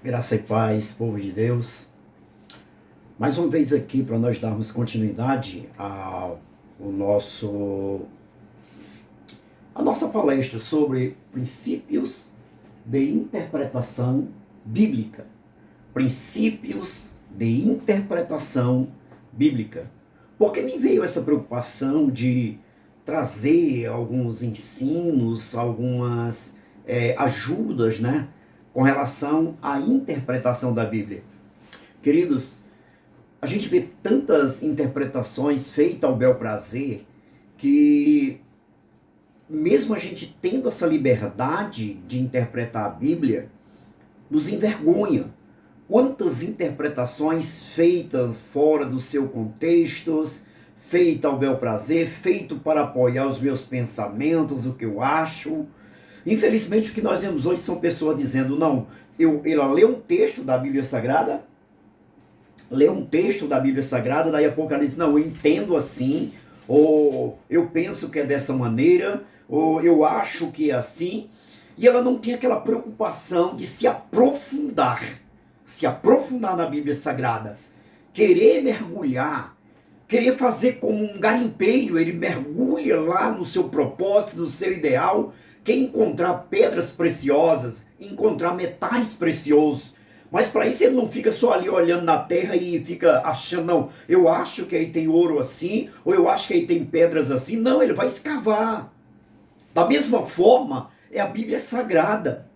Graça e paz, povo de Deus. Mais uma vez aqui para nós darmos continuidade a nossa palestra sobre princípios de interpretação bíblica. Princípios de interpretação bíblica. Porque me veio essa preocupação de trazer alguns ensinos, algumas ajudas, né? Com relação à interpretação da Bíblia. Queridos, a gente vê tantas interpretações feitas ao bel prazer que, mesmo a gente tendo essa liberdade de interpretar a Bíblia, nos envergonha. Quantas interpretações feitas fora do seu contexto, feitas ao bel prazer, feito para apoiar os meus pensamentos, o que eu acho. Infelizmente, o que nós vemos hoje são pessoas dizendo, não, ela lê um texto da Bíblia Sagrada, daí a pouco ela diz, não, eu entendo assim, ou eu penso que é dessa maneira, ou eu acho que é assim, e ela não tem aquela preocupação de se aprofundar na Bíblia Sagrada, querer mergulhar, querer fazer como um garimpeiro, ele mergulha lá no seu propósito, no seu ideal, quer encontrar pedras preciosas, encontrar metais preciosos. Mas para isso ele não fica só ali olhando na terra e fica achando, não, eu acho que aí tem ouro assim, ou eu acho que aí tem pedras assim. Não, ele vai escavar. Da mesma forma, é a Bíblia Sagrada.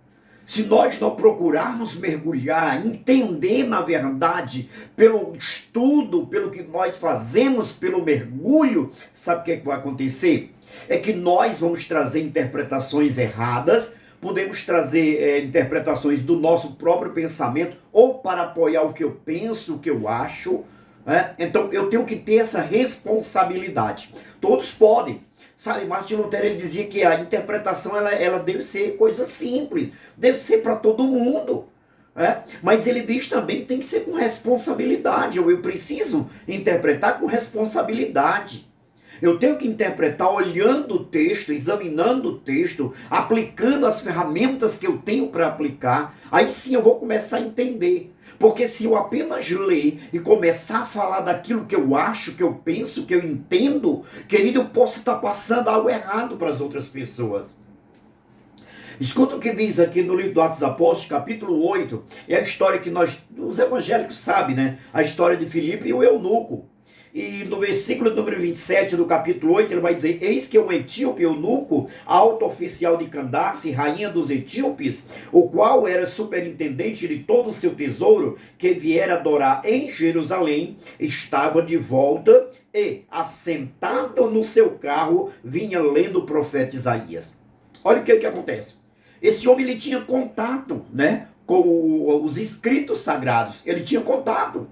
Se nós não procurarmos mergulhar, entender na verdade, pelo estudo, pelo que nós fazemos, pelo mergulho, sabe o que vai acontecer? É que nós vamos trazer interpretações erradas, podemos trazer interpretações do nosso próprio pensamento, ou para apoiar o que eu penso, o que eu acho. Então eu tenho que ter essa responsabilidade. Todos podem. Sabe, Martin Lutero ele dizia que a interpretação ela deve ser coisa simples, deve ser para todo mundo. Mas ele diz também que tem que ser com responsabilidade. Eu preciso interpretar com responsabilidade. Eu tenho que interpretar olhando o texto, examinando o texto, aplicando as ferramentas que eu tenho para aplicar. Aí sim eu vou começar a entender. Porque se eu apenas ler e começar a falar daquilo que eu acho, que eu penso, que eu entendo, querido, eu posso estar passando algo errado para as outras pessoas. Escuta o que diz aqui no livro do Atos dos Apóstolos, capítulo 8. É a história que os evangélicos sabem, né? A história de Filipe e o eunuco. E no versículo número 27 do capítulo 8, ele vai dizer, eis que um etíope eunuco, alto oficial de Candace, rainha dos etíopes, o qual era superintendente de todo o seu tesouro, que viera adorar em Jerusalém, estava de volta e, assentado no seu carro, vinha lendo o profeta Isaías. Olha o que acontece. Esse homem ele tinha contato, né, com os escritos sagrados, ele tinha contato.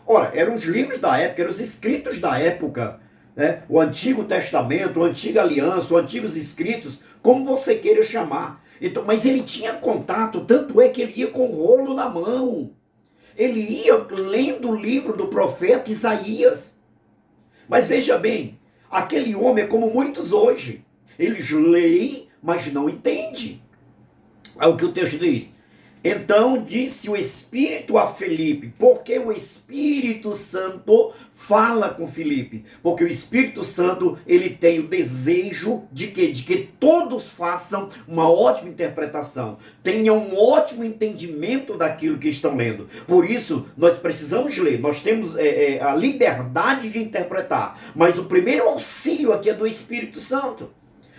Ora, eram os livros da época, eram os escritos da época, né? O Antigo Testamento, a Antiga Aliança, os Antigos Escritos, como você queira chamar. Então, mas ele tinha contato, tanto é que ele ia com o rolo na mão. Ele ia lendo o livro do profeta Isaías. Mas veja bem, aquele homem é como muitos hoje. Eles leem, mas não entendem. É o que o texto diz. Então disse o Espírito a Filipe, porque o Espírito Santo fala com Filipe, porque o Espírito Santo ele tem o desejo de que todos façam uma ótima interpretação, tenham um ótimo entendimento daquilo que estão lendo. Por isso nós precisamos ler, nós temos a liberdade de interpretar, mas o primeiro auxílio aqui é do Espírito Santo.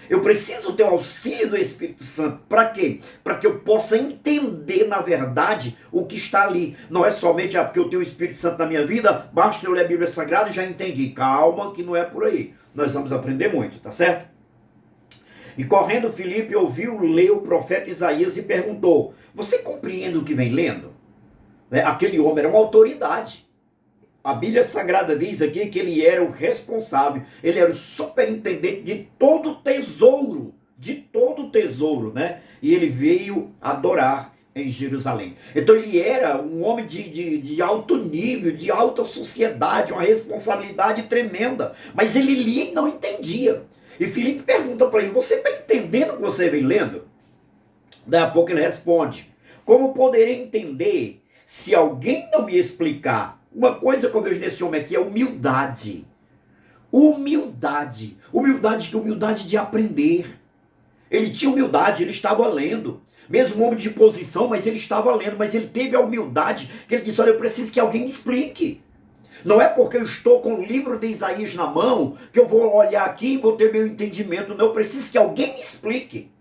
Eu preciso ter o auxílio do Espírito Santo. Para quê? Para que eu possa entender, na verdade, o que está ali. Não é somente porque eu tenho o Espírito Santo na minha vida, basta eu ler a Bíblia Sagrada e já entendi. Calma, que não é por aí. Nós vamos aprender muito, tá certo? E correndo, Filipe ouviu ler o profeta Isaías e perguntou, você compreende o que vem lendo? Aquele homem era uma autoridade. A Bíblia Sagrada diz aqui que ele era o responsável, ele era o superintendente de todo o tesouro, né? E ele veio adorar em Jerusalém. Então ele era um homem de alto nível, de alta sociedade, uma responsabilidade tremenda. Mas ele lia e não entendia. E Filipe pergunta para ele, você está entendendo o que você vem lendo? Daí a pouco ele responde, Como poderei entender se alguém não me explicar? Uma coisa que eu vejo nesse homem aqui é humildade. Humildade. Humildade, que humildade de aprender. Ele tinha humildade, ele estava lendo. Mesmo um homem de posição, mas ele estava lendo. Mas ele teve a humildade que ele disse, olha, eu preciso que alguém me explique. Não é porque eu estou com o livro de Isaías na mão que eu vou olhar aqui e vou ter meu entendimento. Não, eu preciso que alguém me explique.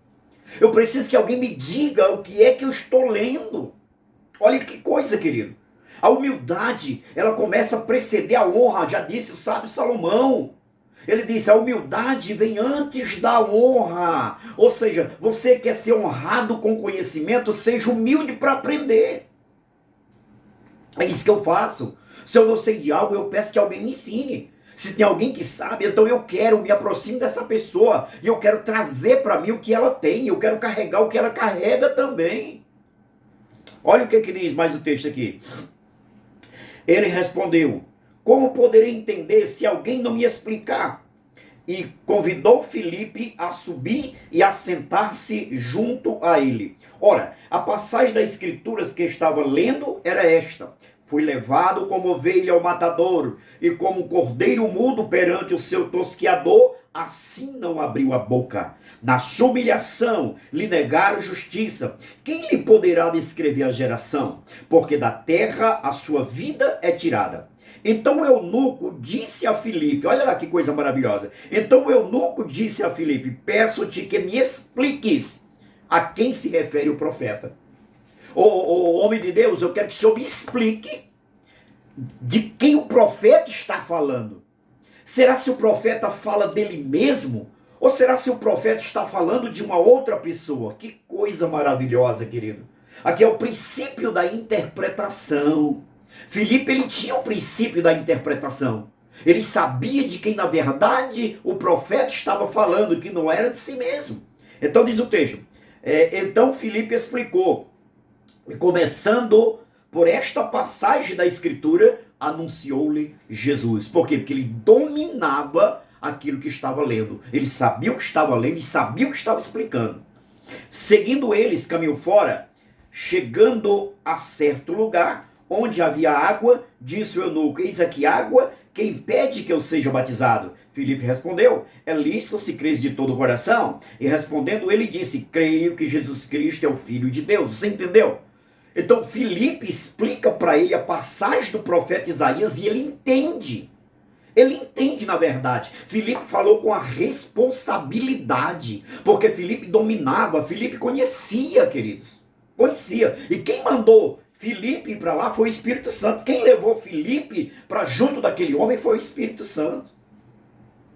Eu preciso que alguém me diga o que é que eu estou lendo. Olha que coisa, querido. A humildade, ela começa a preceder a honra, já disse o sábio Salomão. Ele disse, a humildade vem antes da honra. Ou seja, você quer ser honrado com conhecimento, seja humilde para aprender. É isso que eu faço. Se eu não sei de algo, eu peço que alguém me ensine. Se tem alguém que sabe, então eu quero, me aproximo dessa pessoa. E eu quero trazer para mim o que ela tem. Eu quero carregar o que ela carrega também. Olha o que diz mais o texto aqui. Ele respondeu, como poderei entender se alguém não me explicar? E convidou Filipe a subir e a sentar-se junto a ele. Ora, a passagem das escrituras que estava lendo era esta. Fui levado como ovelha ao matadouro, e como cordeiro mudo perante o seu tosquiador, assim não abriu a boca. Na sua humilhação lhe negaram justiça. Quem lhe poderá descrever a geração? Porque da terra a sua vida é tirada. Então o eunuco disse a Filipe, olha lá que coisa maravilhosa. Então o eunuco disse a Filipe, peço-te que me expliques a quem se refere o profeta. Ô homem de Deus, eu quero que o senhor me explique de quem o profeta está falando. Será se o profeta fala dele mesmo? Ou será se o profeta está falando de uma outra pessoa? Que coisa maravilhosa, querido. Aqui é o princípio da interpretação. Filipe, ele tinha o princípio da interpretação. Ele sabia de quem, na verdade, o profeta estava falando, que não era de si mesmo. Então diz o texto. Então Filipe explicou. E começando por esta passagem da Escritura, anunciou-lhe Jesus. Por quê? Porque ele dominava aquilo que estava lendo. Ele sabia o que estava lendo e sabia o que estava explicando. Seguindo eles, caminhou fora, chegando a certo lugar, onde havia água, disse o eunuco, eis aqui água, quem pede que eu seja batizado? Filipe respondeu, é lícito se crês de todo o coração? E respondendo ele disse, creio que Jesus Cristo é o Filho de Deus. Você entendeu? Então Filipe explica para ele a passagem do profeta Isaías e ele entende. Ele entende, na verdade. Filipe falou com a responsabilidade, porque Filipe dominava, Filipe conhecia, queridos. Conhecia. E quem mandou Filipe ir para lá foi o Espírito Santo. Quem levou Filipe para junto daquele homem foi o Espírito Santo.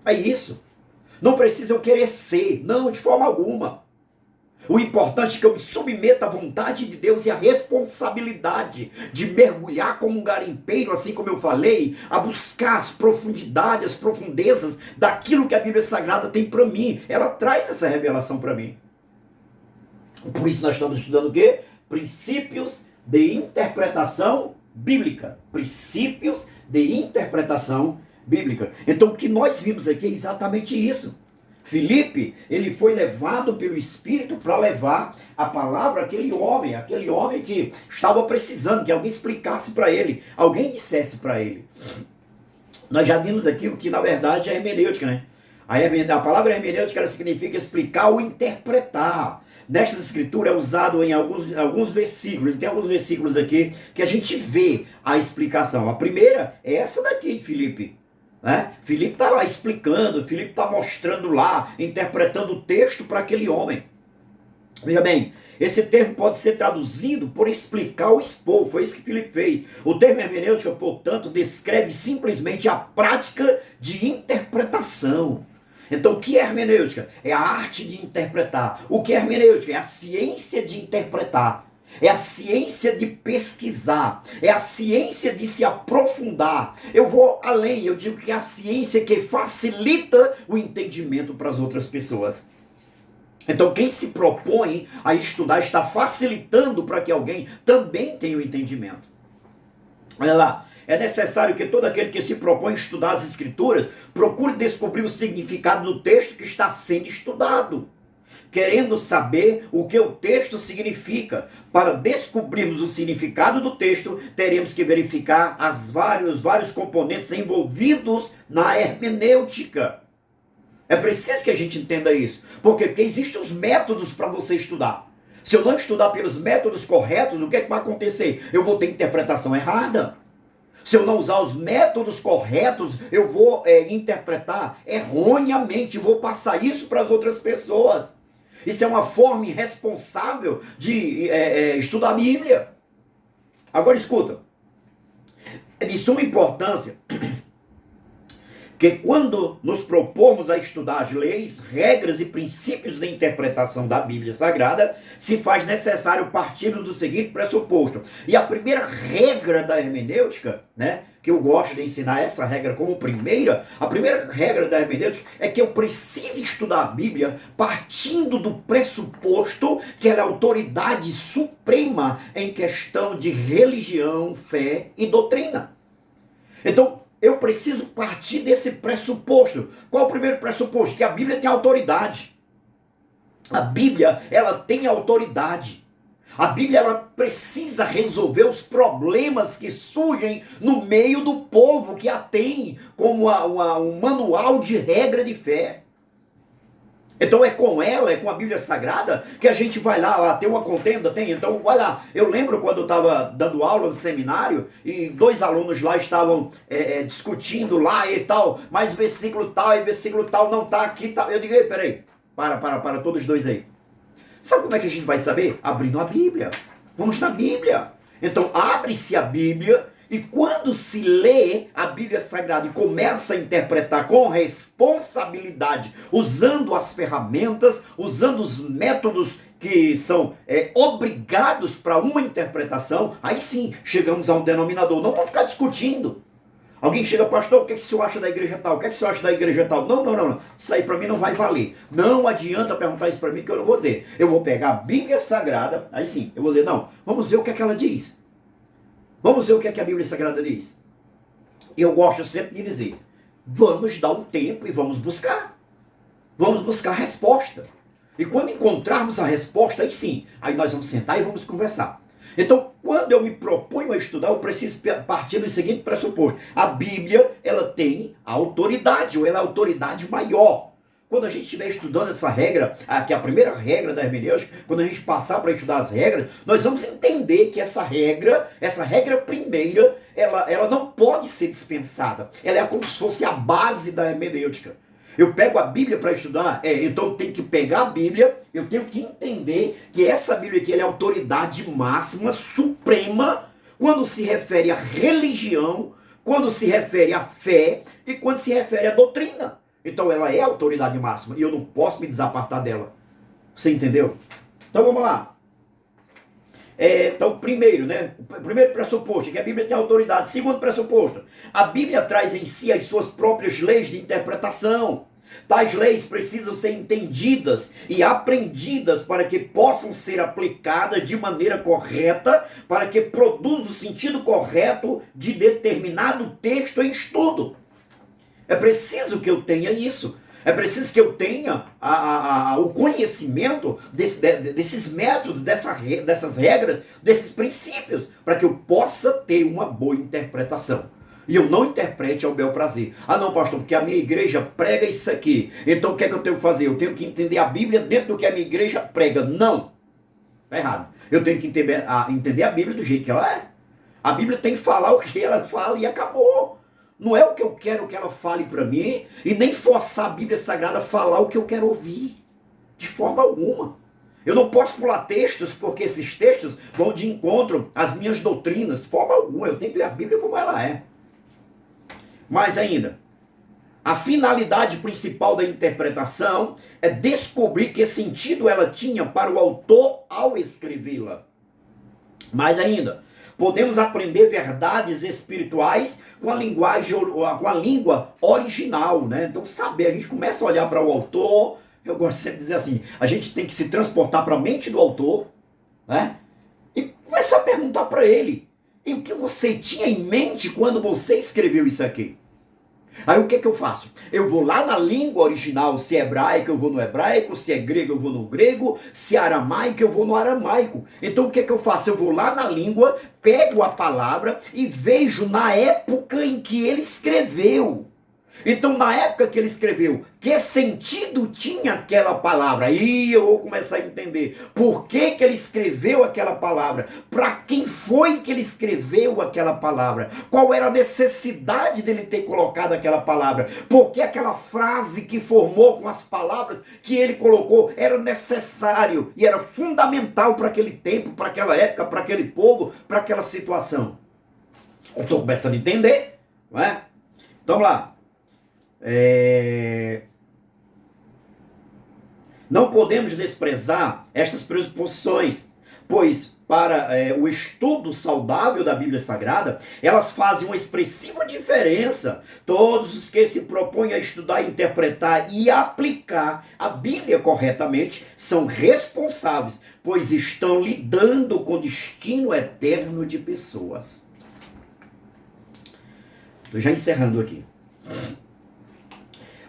É isso. Não precisa eu querer ser, não, de forma alguma. O importante é que eu me submeta à vontade de Deus e à responsabilidade de mergulhar como um garimpeiro, assim como eu falei, a buscar as profundidades, as profundezas daquilo que a Bíblia Sagrada tem para mim. Ela traz essa revelação para mim. Por isso nós estamos estudando o quê? Princípios de interpretação bíblica. Princípios de interpretação bíblica. Então o que nós vimos aqui é exatamente isso. Filipe, ele foi levado pelo Espírito para levar a palavra àquele homem que estava precisando, que alguém explicasse para ele, alguém dissesse para ele. Nós já vimos aqui o que na verdade é hermenêutica, né? A palavra hermenêutica ela significa explicar ou interpretar. Nesta escritura é usado em alguns versículos, tem alguns versículos aqui que a gente vê a explicação. A primeira é essa daqui de Filipe. Filipe está lá explicando, Filipe está mostrando lá, interpretando o texto para aquele homem. Veja bem, esse termo pode ser traduzido por explicar ou expor, foi isso que Filipe fez. O termo hermenêutica, portanto, descreve simplesmente a prática de interpretação. Então, o que é hermenêutica? É a arte de interpretar. O que é hermenêutica? É a ciência de interpretar. É a ciência de pesquisar, é a ciência de se aprofundar. Eu vou além, eu digo que é a ciência que facilita o entendimento para as outras pessoas. Então quem se propõe a estudar está facilitando para que alguém também tenha o entendimento. Olha lá, é necessário que todo aquele que se propõe a estudar as Escrituras procure descobrir o significado do texto que está sendo estudado. querendo saber o que o texto significa. Para descobrirmos o significado do texto, teremos que verificar vários componentes envolvidos na hermenêutica. É preciso que a gente entenda isso. Por quê? Porque existem os métodos para você estudar. Se eu não estudar pelos métodos corretos, o que é que vai acontecer? Eu vou ter interpretação errada. Se eu não usar os métodos corretos, eu vou interpretar erroneamente, vou passar isso para as outras pessoas. Isso é uma forma irresponsável de estudar a Bíblia. Agora escuta, é de suma importância que quando nos propomos a estudar as leis, regras e princípios de interpretação da Bíblia Sagrada, se faz necessário partir do seguinte pressuposto. E a primeira regra da hermenêutica, né, que eu gosto de ensinar essa regra como a primeira regra da hermenêutica é que eu preciso estudar a Bíblia partindo do pressuposto que ela é a autoridade suprema em questão de religião, fé e doutrina. Então, eu preciso partir desse pressuposto. Qual o primeiro pressuposto? Que a Bíblia tem autoridade. A Bíblia, ela tem autoridade. A Bíblia, ela precisa resolver os problemas que surgem no meio do povo que a tem como um manual de regra de fé. Então é com ela, é com a Bíblia Sagrada, que a gente vai lá, tem uma contenda, tem, então vai lá. Eu lembro quando eu estava dando aula no seminário, e 2 alunos lá estavam discutindo lá e tal, mas versículo tal e versículo tal não está aqui, tal. Eu digo, ei, peraí, para todos os dois aí. Sabe como é que a gente vai saber? Abrindo a Bíblia. Vamos na Bíblia. Então abre-se a Bíblia, e quando se lê a Bíblia Sagrada e começa a interpretar com responsabilidade, usando as ferramentas, usando os métodos que são obrigados para uma interpretação, aí sim chegamos a um denominador. Não vamos ficar discutindo. Alguém chega, pastor, o que o senhor acha da igreja tal? O que o senhor acha da igreja tal? Não. Isso aí para mim não vai valer. Não adianta perguntar isso para mim que eu não vou dizer. Eu vou pegar a Bíblia Sagrada, aí sim, eu vou dizer, não, vamos ver o que é que ela diz. Vamos ver o que é que a Bíblia Sagrada diz. Eu gosto sempre de dizer, vamos dar um tempo e vamos buscar. Vamos buscar a resposta. E quando encontrarmos a resposta, aí sim, aí nós vamos sentar e vamos conversar. Então, quando eu me proponho a estudar, eu preciso partir do seguinte pressuposto. A Bíblia, ela tem autoridade, ou ela é a autoridade maior. Quando a gente estiver estudando essa regra, que é a primeira regra da hermenêutica, quando a gente passar para estudar as regras, nós vamos entender que essa regra primeira, ela não pode ser dispensada. Ela é como se fosse a base da hermenêutica. Eu pego a Bíblia para estudar, então eu tenho que pegar a Bíblia, eu tenho que entender que essa Bíblia aqui ela é a autoridade máxima, suprema, quando se refere à religião, quando se refere à fé e quando se refere à doutrina. Então ela é a autoridade máxima e eu não posso me desapartar dela. Você entendeu? Então vamos lá. Então, primeiro, né? O primeiro pressuposto é que a Bíblia tem autoridade. Segundo pressuposto, a Bíblia traz em si as suas próprias leis de interpretação. Tais leis precisam ser entendidas e aprendidas para que possam ser aplicadas de maneira correta, para que produza o sentido correto de determinado texto em estudo. É preciso que eu tenha isso. É preciso que eu tenha o conhecimento desses métodos, dessas regras, desses princípios, para que eu possa ter uma boa interpretação. E eu não interprete ao bel prazer. Ah não, pastor, porque a minha igreja prega isso aqui. Então o que é que eu tenho que fazer? Eu tenho que entender a Bíblia dentro do que a minha igreja prega. Não. Está errado. Eu tenho que entender a Bíblia do jeito que ela é. A Bíblia tem que falar o que ela fala e acabou. Não é o que eu quero que ela fale para mim, e nem forçar a Bíblia Sagrada a falar o que eu quero ouvir, de forma alguma. Eu não posso pular textos, porque esses textos vão de encontro às minhas doutrinas, de forma alguma. Eu tenho que ler a Bíblia como ela é. Mais ainda, a finalidade principal da interpretação é descobrir que sentido ela tinha para o autor ao escrevê-la. Mais ainda, podemos aprender verdades espirituais com a linguagem, com a língua original, né? Então, saber, a gente começa a olhar para o autor, eu gosto sempre de dizer assim, a gente tem que se transportar para a mente do autor, né? E começar a perguntar para ele, e o que você tinha em mente quando você escreveu isso aqui? Aí o que eu faço? Eu vou lá na língua original, se é hebraico eu vou no hebraico, se é grego eu vou no grego, se é aramaico eu vou no aramaico. Então o que eu faço? Eu vou lá na língua, pego a palavra e vejo na época em que ele escreveu. Então, na época que ele escreveu, que sentido tinha aquela palavra? Aí eu vou começar a entender por que ele escreveu aquela palavra, para quem foi que ele escreveu aquela palavra, qual era a necessidade dele ter colocado aquela palavra, porque aquela frase que formou com as palavras que ele colocou era necessário e era fundamental para aquele tempo, para aquela época, para aquele povo, para aquela situação. Eu estou começando a entender, não é? Então, vamos lá. Não podemos desprezar estas pressuposições, pois para o estudo saudável da Bíblia Sagrada, elas fazem uma expressiva diferença. Todos os que se propõem a estudar, interpretar e aplicar a Bíblia corretamente são responsáveis, pois estão lidando com o destino eterno de pessoas. Estou já encerrando aqui.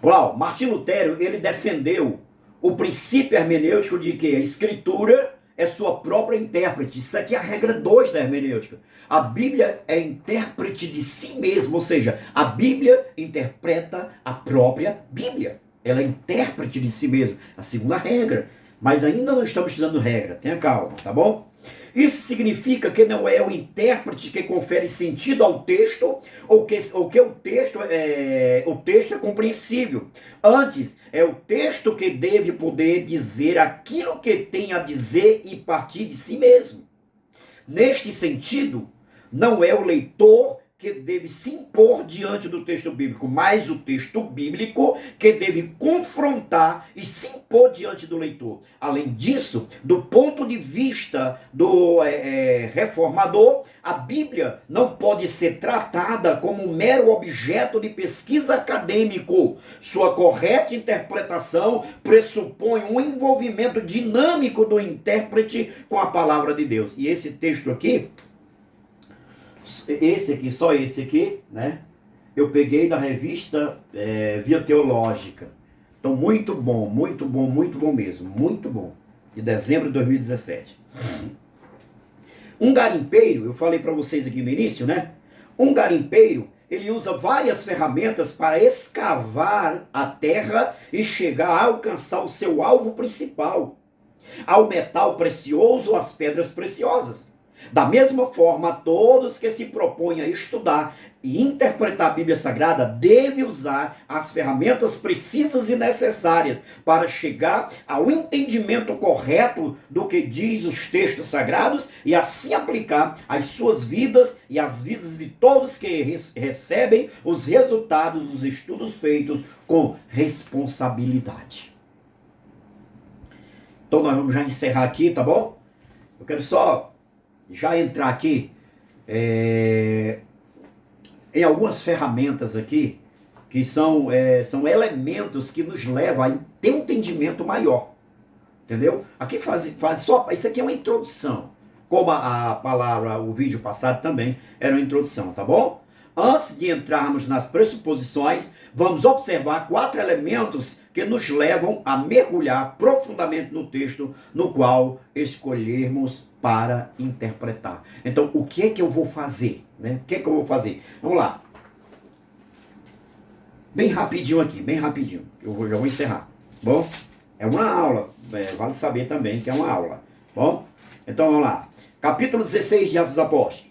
Olá, Martim Lutero, ele defendeu o princípio hermenêutico de que a escritura é sua própria intérprete. Isso aqui é a regra 2 da hermenêutica. A Bíblia é intérprete de si mesma, ou seja, a Bíblia interpreta a própria Bíblia. Ela é intérprete de si mesma, a segunda regra. Mas ainda não estamos estudando regra, tenha calma, tá bom? Isso significa que não é o intérprete que confere sentido ao texto, ou que o texto é compreensível. Antes, é o texto que deve poder dizer aquilo que tem a dizer e partir de si mesmo. Neste sentido, não é o leitor que deve se impor diante do texto bíblico, mas o texto bíblico que deve confrontar e se impor diante do leitor. Além disso, do ponto de vista do reformador, a Bíblia não pode ser tratada como um mero objeto de pesquisa acadêmico. Sua correta interpretação pressupõe um envolvimento dinâmico do intérprete com a palavra de Deus. E esse texto aqui, só esse aqui, né? Eu peguei da revista Via Teológica. Então, muito bom mesmo. Muito bom. De dezembro de 2017. Um garimpeiro, eu falei para vocês aqui no início, né? Um garimpeiro, ele usa várias ferramentas para escavar a terra e chegar a alcançar o seu alvo principal. Ao metal precioso, às pedras preciosas. Da mesma forma, todos que se propõem a estudar e interpretar a Bíblia Sagrada devem usar as ferramentas precisas e necessárias para chegar ao entendimento correto do que diz os textos sagrados e assim aplicar às suas vidas e às vidas de todos que recebem os resultados dos estudos feitos com responsabilidade. Então nós vamos já encerrar aqui, tá bom? Eu quero só já entrar aqui em algumas ferramentas aqui que são elementos que nos levam a ter um entendimento maior, entendeu? Aqui faz só, isso aqui é uma introdução, como a palavra, o vídeo passado também era uma introdução, tá bom? Antes de entrarmos nas pressuposições, vamos observar 4 elementos que nos levam a mergulhar profundamente no texto no qual escolhermos para interpretar. Então, o que é que eu vou fazer? Né? O que é que eu vou fazer? Vamos lá. Bem rapidinho aqui, bem rapidinho. Já vou encerrar. Bom, é uma aula. Vale saber também que é uma aula. Bom, então vamos lá. Capítulo 16 de Atos dos Apóstolos.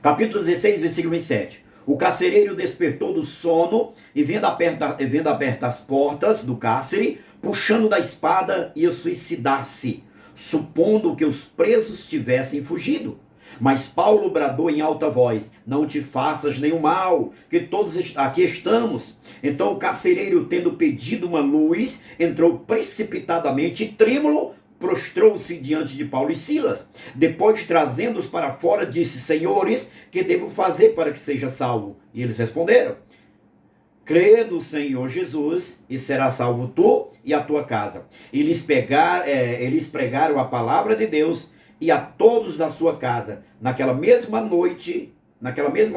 Capítulo 16, versículo 27. O carcereiro despertou do sono e vendo abertas as portas do cárcere, puxando da espada, ia suicidar-se, supondo que os presos tivessem fugido. Mas Paulo bradou em alta voz: não te faças nenhum mal, que todos aqui estamos. Então o carcereiro, tendo pedido uma luz, entrou precipitadamente e trêmulo, prostrou-se diante de Paulo e Silas. Depois, trazendo-os para fora, disse: senhores, que devo fazer para que seja salvo? E eles responderam: crê no Senhor Jesus e será salvo tu e a tua casa. Eles pregaram a palavra de Deus e a todos da sua casa. Naquela mesma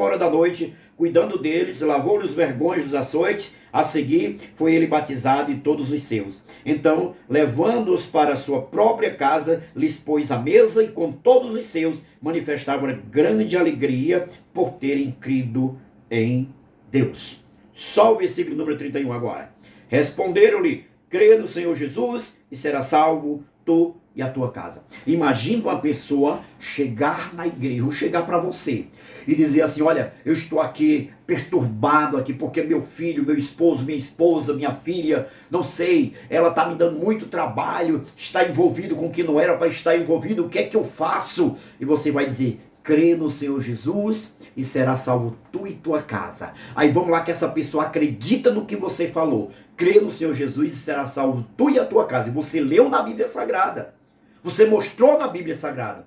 hora da noite, cuidando deles, lavou-lhes os vergões dos açoites. A seguir, foi ele batizado e todos os seus. Então, levando-os para a sua própria casa, lhes pôs a mesa e com todos os seus manifestava grande alegria por terem crido em Deus. Só o versículo número 31 agora. Responderam-lhe: creia no Senhor Jesus e será salvo tu e a tua casa. Imagina uma pessoa chegar na igreja, ou chegar para você e dizer assim: olha, eu estou aqui perturbado aqui porque meu filho, meu esposo, minha esposa, minha filha, não sei, ela está me dando muito trabalho, está envolvido com o que não era para estar envolvido, o que é que eu faço? E você vai dizer: crê no Senhor Jesus e será salvo tu e tua casa. Aí vamos lá, que essa pessoa acredita no que você falou. Crê no Senhor Jesus e será salvo tu e a tua casa. E você leu na Bíblia Sagrada. Você mostrou na Bíblia Sagrada.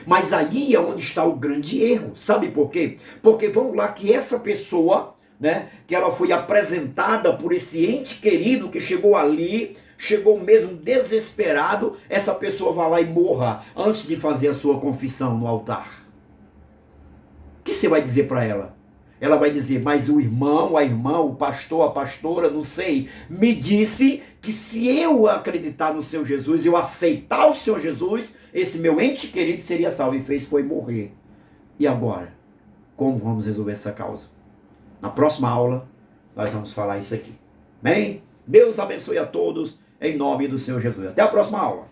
Mas aí é onde está o grande erro. Sabe por quê? Porque vamos lá, que essa pessoa, né, que ela foi apresentada por esse ente querido que chegou ali, chegou mesmo desesperado, essa pessoa vai lá e morra antes de fazer a sua confissão no altar. O que você vai dizer para ela? Ela vai dizer: mas o irmão, a irmã, o pastor, a pastora, não sei, me disse que se eu acreditar no Senhor Jesus, eu aceitar o Senhor Jesus, esse meu ente querido seria salvo. E fez foi morrer. E agora? Como vamos resolver essa causa? Na próxima aula, nós vamos falar isso aqui. Amém? Deus abençoe a todos, em nome do Senhor Jesus. Até a próxima aula.